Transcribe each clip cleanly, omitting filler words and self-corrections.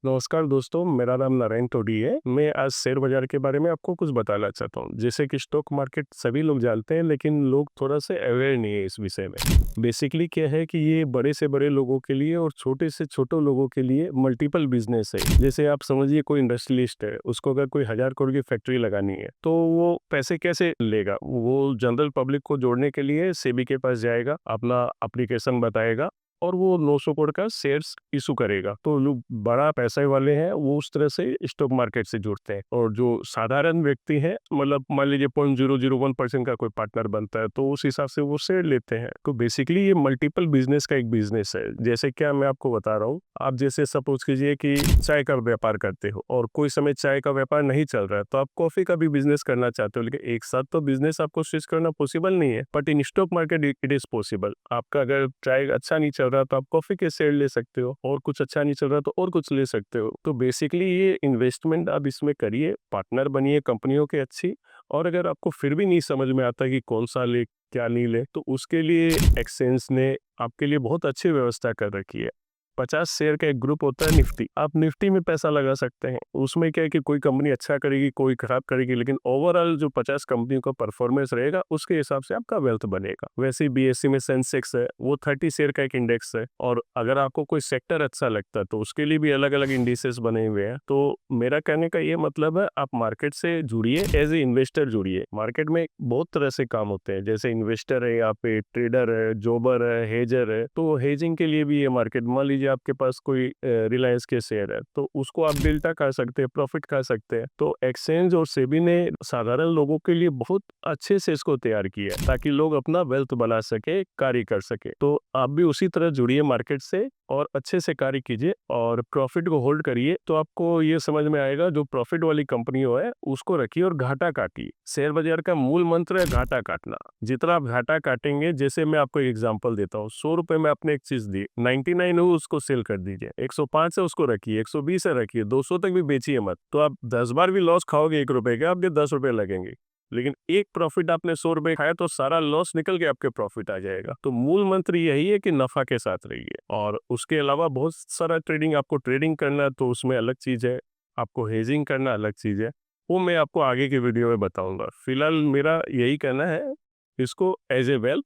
नमस्कार दोस्तों, मेरा नाम नारायण टोडी है। मैं आज शेयर बाजार के बारे में आपको कुछ बताना चाहता हूँ। जैसे कि स्टॉक मार्केट सभी लोग जानते हैं, लेकिन लोग थोड़ा सा अवेयर नहीं है इस विषय में। बेसिकली क्या है कि ये बड़े से बड़े लोगों के लिए और छोटे से छोटे लोगों के लिए मल्टीपल बिजनेस है। जैसे आप समझिए, कोई इंडस्ट्रियलिस्ट है, उसको अगर कोई 1000 करोड़ की फैक्ट्री लगानी है, तो वो पैसे कैसे लेगा? वो जनरल पब्लिक को जोड़ने के लिए सेबी के पास जाएगा, अपना एप्लीकेशन बताएगा और वो 900 करोड़ का शेयर्स इशू करेगा। तो लोग बड़ा पैसे वाले हैं, वो उस तरह से स्टॉक मार्केट से जुड़ते हैं। और जो साधारण व्यक्ति है, मतलब मान लीजिए 0.001% का कोई पार्टनर बनता है, तो उस हिसाब से वो शेयर लेते हैं। तो बेसिकली ये मल्टीपल बिजनेस का एक बिजनेस है। जैसे क्या मैं आपको बता रहा हूँ, आप जैसे सपोज कीजिए कि चाय का व्यापार करते हो और कोई समय चाय का व्यापार नहीं चल रहा है, तो आप कॉफी का भी बिजनेस करना चाहते हो, लेकिन एक साथ तो बिजनेस आपको स्विच करना पॉसिबल नहीं है। But in stock market it is possible. आपका अगर चाय अच्छा नहीं चल रहा, तो आप कॉफी के शेयर ले सकते हो, और कुछ अच्छा नहीं चल रहा तो और कुछ ले सकते हो। तो बेसिकली ये इन्वेस्टमेंट आप इसमें करिए, पार्टनर बनिए कंपनियों के अच्छी। और अगर आपको फिर भी नहीं समझ में आता कि कौन सा ले, क्या नहीं ले, तो उसके लिए एक्सचेंज ने आपके लिए बहुत अच्छी व्यवस्था कर रखी है। 50 शेयर का एक ग्रुप होता है निफ्टी। आप निफ्टी में पैसा लगा सकते हैं। उसमें क्या है कि कोई कंपनी अच्छा करेगी, कोई खराब करेगी, लेकिन ओवरऑल जो 50 कंपनियों का परफॉर्मेंस रहेगा, उसके हिसाब से आपका वेल्थ बनेगा। वैसे ही बीएससी में सेंसेक्स है, वो 30 शेयर का एक इंडेक्स है। और अगर आपको कोई सेक्टर अच्छा लगता है, तो उसके लिए भी अलग अलग इंडिसेस बने हुए हैं। तो मेरा कहने का ये मतलब है, आप मार्केट से जुड़िए, एज ए इन्वेस्टर जुड़िए। मार्केट में बहुत तरह से काम होते हैं, जैसे इन्वेस्टर है, यहाँ पे ट्रेडर है, जोबर है, हेजर है। तो हेजिंग के लिए भी ये मार्केट, मान लीजिए आपके पास कोई रिलायंस के शेयर है, तो उसको आप डेल्टा कर सकते हैं, प्रॉफिट कर सकते हैं। तो एक्सचेंज और सेबी ने साधारण लोगों के लिए बहुत अच्छे से इसको तैयार किया है, ताकि लोग अपना वेल्थ बना सके, कार्य कर सके। तो आप भी उसी तरह जुड़िए मार्केट से और अच्छे से कार्य कीजिए और प्रॉफिट को होल्ड करिए। तो आपको ये समझ में आएगा, जो प्रॉफिट वाली कंपनियों है उसको रखिए और घाटा काटिए। शेयर बाजार का मूल मंत्र है घाटा काटना। जितना आप घाटा काटेंगे, जैसे मैं आपको एक एग्जांपल देता हूँ, 100 रुपए में आपने एक चीज दी, 99 हो उसको सेल कर दीजिए, 105 है उसको रखिए, 120 है रखिए, 200 तक भी बेचिए मत। तो आप 10 बार भी लॉस खाओगे 1 रुपए के, आपके 10 रुपए लगेंगे। लेकिन एक प्रॉफिट आपने 100 रुपए खाया, तो सारा लॉस निकल के आपके प्रॉफिट आ जाएगा। तो मूल मंत्र यही है कि नफा के साथ रहिए। और उसके अलावा बहुत सारा ट्रेडिंग, आपको ट्रेडिंग करना है तो उसमें अलग चीज है, आपको हेजिंग करना अलग चीज है। वो मैं आपको आगे की वीडियो में बताऊंगा। फिलहाल मेरा यही कहना है, इसको as a wealth,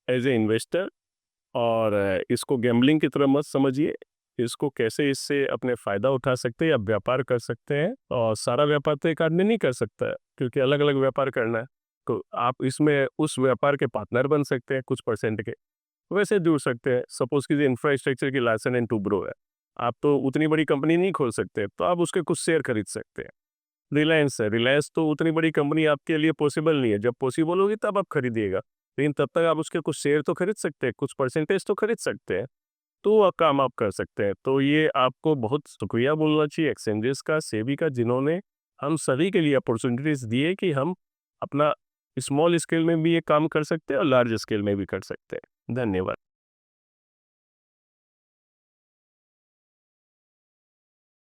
as a investor, और इसको गैम्बलिंग की तरह मत समझिए। इसको कैसे इससे अपने फ़ायदा उठा सकते हैं या व्यापार कर सकते हैं। और सारा व्यापार तो एक आदमी नहीं कर सकता है, क्योंकि अलग अलग व्यापार करना है। तो आप इसमें उस व्यापार के पार्टनर बन सकते हैं, कुछ परसेंट के वैसे जुड़ सकते हैं। सपोज कीजिए इंफ्रास्ट्रक्चर की लार्सन एंड टुब्रो है, आप तो उतनी बड़ी कंपनी नहीं खोल सकते, तो आप उसके कुछ शेयर खरीद सकते हैं। रिलायंस है, रिलायंस तो उतनी बड़ी कंपनी आपके लिए पॉसिबल नहीं है। जब पॉसिबल होगी तब आप खरीदिएगा, लेकिन तब तक आप उसके कुछ शेयर तो खरीद सकते हैं, कुछ परसेंटेज तो खरीद सकते हैं। तो वो काम आप कर सकते हैं। तो ये आपको बहुत शुक्रिया बोलना चाहिए एक्सचेंजेस का, सेबी का, जिन्होंने हम सभी के लिए अपॉर्चुनिटीज दी है कि हम अपना स्मॉल स्केल में भी ये काम कर सकते हैं और लार्ज स्केल में भी कर सकते हैं। धन्यवाद।